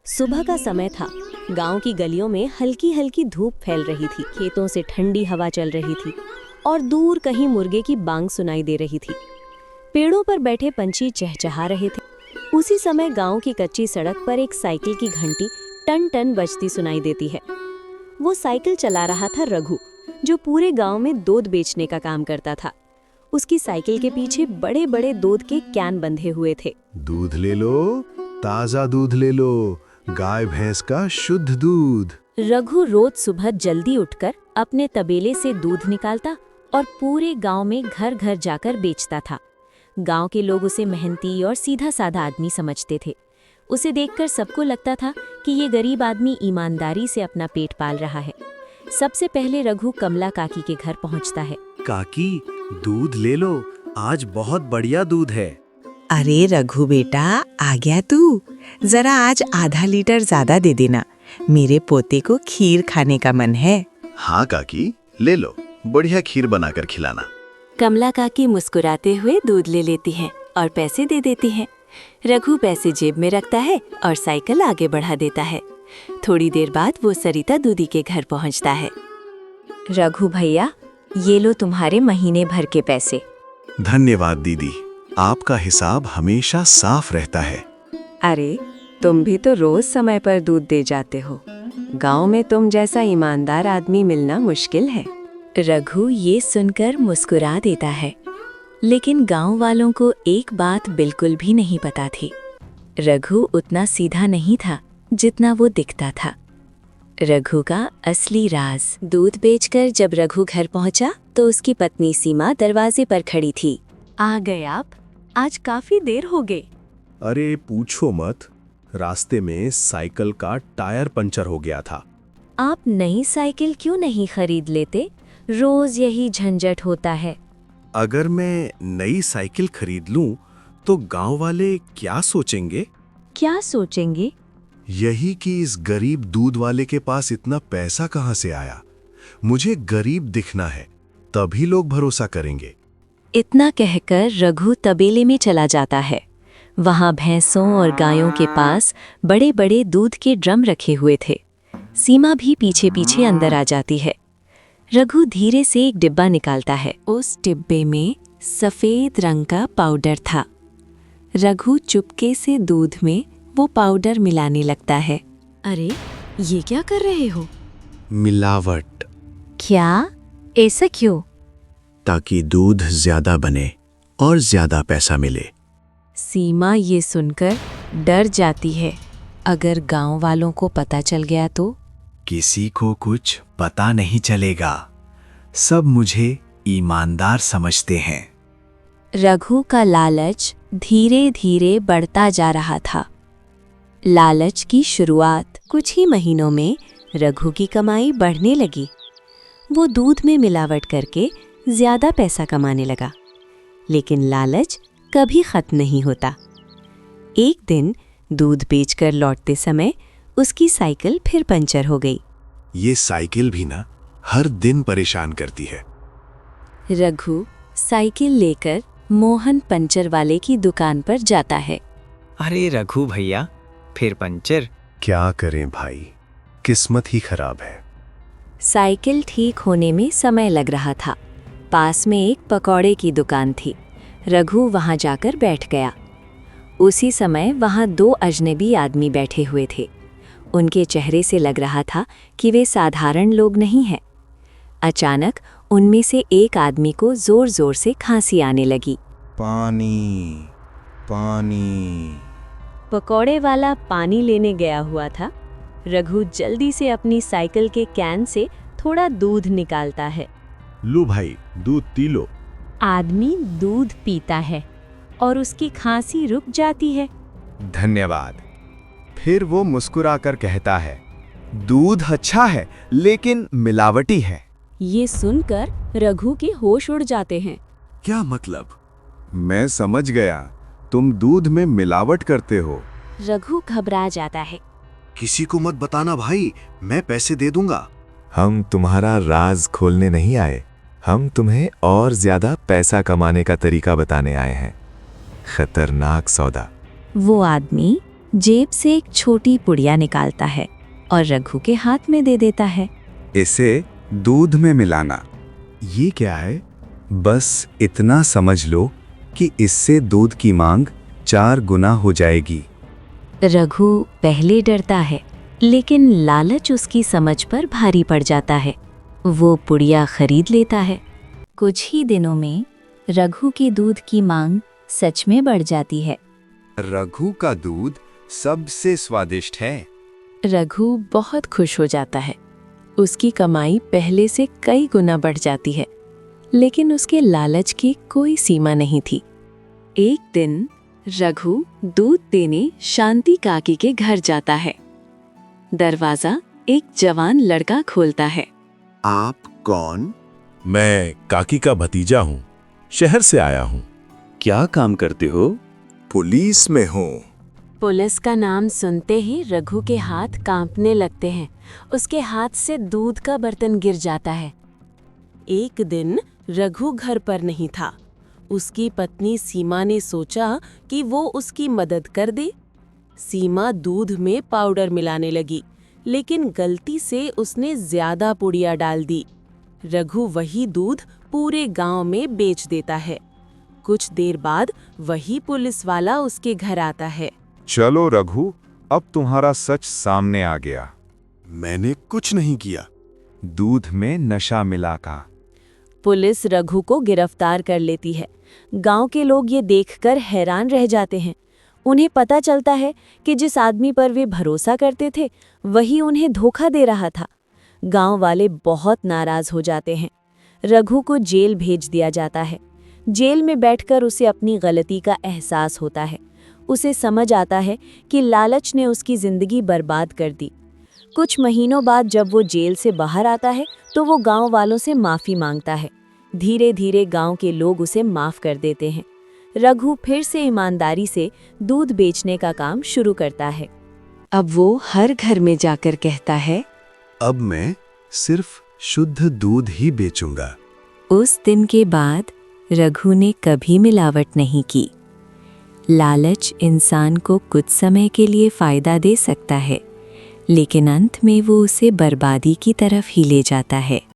सुबह का समय था। गांव की गलियों में हल्की हल्की धूप फैल रही थी, खेतों से ठंडी हवा चल रही थी और दूर कहीं मुर्गे की बांग सुनाई दे रही थी। पेड़ों पर बैठे पंछी चहचहा रहे थे। उसी समय गांव की कच्ची सड़क पर एक साइकिल की घंटी टन टन बजती सुनाई देती है। वो साइकिल चला रहा था रघु, जो पूरे गांव में दूध बेचने का काम करता था। उसकी साइकिल के पीछे बड़े बड़े दूध के कैन बंधे हुए थे। दूध ले लो, ताजा दूध ले लो, गाय भैंस का शुद्ध दूध। रघु रोज सुबह जल्दी उठकर अपने तबेले से दूध निकालता और पूरे गांव में घर घर जाकर बेचता था। गांव के लोग उसे मेहनती और सीधा साधा आदमी समझते थे। उसे देखकर सबको लगता था कि ये गरीब आदमी ईमानदारी से अपना पेट पाल रहा है। सबसे पहले रघु कमला काकी के घर पहुंचता है। काकी, दूध ले लो, आज बहुत बढ़िया दूध है। अरे रघु बेटा, आ गया तू। जरा आज आधा लीटर ज्यादा दे देना, मेरे पोते को खीर खाने का मन है। हाँ काकी, ले लो, बढ़िया खीर बनाकर खिलाना। कमला काकी मुस्कुराते हुए दूध ले लेती हैं और पैसे दे देती हैं। रघु पैसे जेब में रखता है और साइकिल आगे बढ़ा देता है। थोड़ी देर बाद वो सरिता दूधी के घर पहुंचता है। रघु भैया, ये लो तुम्हारे महीने भर के पैसे। धन्यवाद दीदी, आपका हिसाब हमेशा साफ रहता है। अरे, तुम भी तो रोज समय पर दूध दे जाते हो। गांव में तुम जैसा ईमानदार आदमी मिलना मुश्किल है। रघु ये सुनकर मुस्कुरा देता है, लेकिन गांव वालों को एक बात बिल्कुल भी नहीं पता थी। रघु उतना सीधा नहीं था जितना वो दिखता था। रघु का असली राज। दूध बेचकर जब रघु घर पहुंचा तो उसकी पत्नी सीमा दरवाजे पर खड़ी थी। आ गए आप? आज काफी देर हो गई। अरे पूछो मत, रास्ते में साइकिल का टायर पंचर हो गया था। आप नई साइकिल क्यों नहीं खरीद लेते? रोज यही झंझट होता है। अगर मैं नई साइकिल खरीद लूं तो गांव वाले क्या सोचेंगे? क्या सोचेंगे? यही कि इस गरीब दूध वाले के पास इतना पैसा कहां से आया। मुझे गरीब दिखना है, तभी लोग भरोसा करेंगे। इतना कहकर रघु तबेले में चला जाता है। वहां भैंसों और गायों के पास बड़े बड़े दूध के ड्रम रखे हुए थे। सीमा भी पीछे पीछे अंदर आ जाती है। रघु धीरे से एक डिब्बा निकालता है। उस डिब्बे में सफेद रंग का पाउडर था। रघु चुपके से दूध में वो पाउडर मिलाने लगता है। अरे, ये क्या कर रहे हो? मिलावट। क्या? ऐसा क्यों? ताकि दूध ज्यादा बने और ज्यादा पैसा मिले। सीमा ये सुनकर डर जाती है। अगर गांव वालों को पता चल गया तो? किसी को कुछ पता नहीं चलेगा, सब मुझे ईमानदार समझते हैं। रघु का लालच धीरे धीरे बढ़ता जा रहा था। लालच की शुरुआत कुछ ही महीनों में रघु की कमाई बढ़ने लगी। वो दूध में मिलावट करके ज्यादा पैसा कमाने लगा, लेकिन लालच कभी खत्म नहीं होता। एक दिन दूध बेचकर लौटते समय उसकी साइकिल फिर पंचर हो गई। ये साइकिल भी ना हर दिन परेशान करती है। रघु साइकिल लेकर मोहन पंचर वाले की दुकान पर जाता है। अरे रघु भैया, फिर पंचर? क्या करें भाई, किस्मत ही खराब है। साइकिल ठीक होने में समय लग रहा था। पास में एक पकौड़े की दुकान थी। रघु वहां जाकर बैठ गया। उसी समय वहां दो अजनबी आदमी बैठे हुए थे। उनके चेहरे से लग रहा था कि वे साधारण लोग नहीं हैं। अचानक उनमें से एक आदमी को जोर जोर से खांसी आने लगी। पानी, पानी। पकौड़े वाला पानी लेने गया हुआ था। रघु जल्दी से अपनी साइकिल के कैन से थोड़ा दूध निकालता है। लो भाई, दूध पी लो। आदमी दूध पीता है और उसकी खांसी रुक जाती है। धन्यवाद। फिर वो मुस्कुराकर कहता है, दूध अच्छा है लेकिन मिलावटी है। ये सुनकर रघु के होश उड़ जाते हैं। क्या मतलब? मैं समझ गया, तुम दूध में मिलावट करते हो। रघु घबरा जाता है। किसी को मत बताना भाई, मैं पैसे दे दूंगा। हम तुम्हारा राज खोलने नहीं आए, हम तुम्हें और ज्यादा पैसा कमाने का तरीका बताने आए हैं। खतरनाक सौदा। वो आदमी जेब से एक छोटी पुड़िया निकालता है और रघु के हाथ में दे देता है। इसे दूध में मिलाना। ये क्या है? बस इतना समझ लो कि इससे दूध की मांग 4 गुना हो जाएगी। रघु पहले डरता है, लेकिन लालच उसकी समझ पर भारी पड़ जाता है। वो पुड़िया खरीद लेता है। कुछ ही दिनों में रघु की दूध की मांग सच में बढ़ जाती है। रघु का दूध सबसे स्वादिष्ट है। रघु बहुत खुश हो जाता है। उसकी कमाई पहले से कई गुना बढ़ जाती है, लेकिन उसके लालच की कोई सीमा नहीं थी। एक दिन रघु दूध देने शांति काकी के घर जाता है। दरवाजा एक जवान लड़का खोलता है। आप कौन? मैं काकी का भतीजा हूँ, शहर से आया हूँ। क्या काम करते हो? पुलिस में हूँ। पुलिस का नाम सुनते ही रघु के हाथ कांपने लगते हैं। उसके हाथ से दूध का बर्तन गिर जाता है। एक दिन रघु घर पर नहीं था। उसकी पत्नी सीमा ने सोचा कि वो उसकी मदद कर दे। सीमा दूध में पाउडर मिलाने लगी, लेकिन गलती से उसने ज्यादा पुड़िया डाल दी। रघु वही दूध पूरे गांव में बेच देता है। कुछ देर बाद वही पुलिस वाला उसके घर आता है। चलो रघु, अब तुम्हारा सच सामने आ गया। मैंने कुछ नहीं किया। दूध में नशा मिला का। पुलिस रघु को गिरफ्तार कर लेती है। गांव के लोग ये देखकर हैरान रह जाते हैं। उन्हें पता चलता है कि जिस आदमी पर वे भरोसा करते थे, वही उन्हें धोखा दे रहा था। गांव वाले बहुत नाराज हो जाते हैं। रघु को जेल भेज दिया जाता है। जेल में बैठकर उसे अपनी गलती का एहसास होता है। उसे समझ आता है कि लालच ने उसकी जिंदगी बर्बाद कर दी। कुछ महीनों बाद जब वो जेल से बाहर आता है, तो वो गांव वालों से माफ़ी मांगता है। धीरे धीरे गांव के लोग उसे माफ़ कर देते हैं। रघु फिर से ईमानदारी से दूध बेचने का काम शुरू करता है। अब वो हर घर में जाकर कहता है, अब मैं सिर्फ शुद्ध दूध ही बेचूंगा। उस दिन के बाद रघु ने कभी मिलावट नहीं की। लालच इंसान को कुछ समय के लिए फायदा दे सकता है, लेकिन अंत में वो उसे बर्बादी की तरफ ही ले जाता है।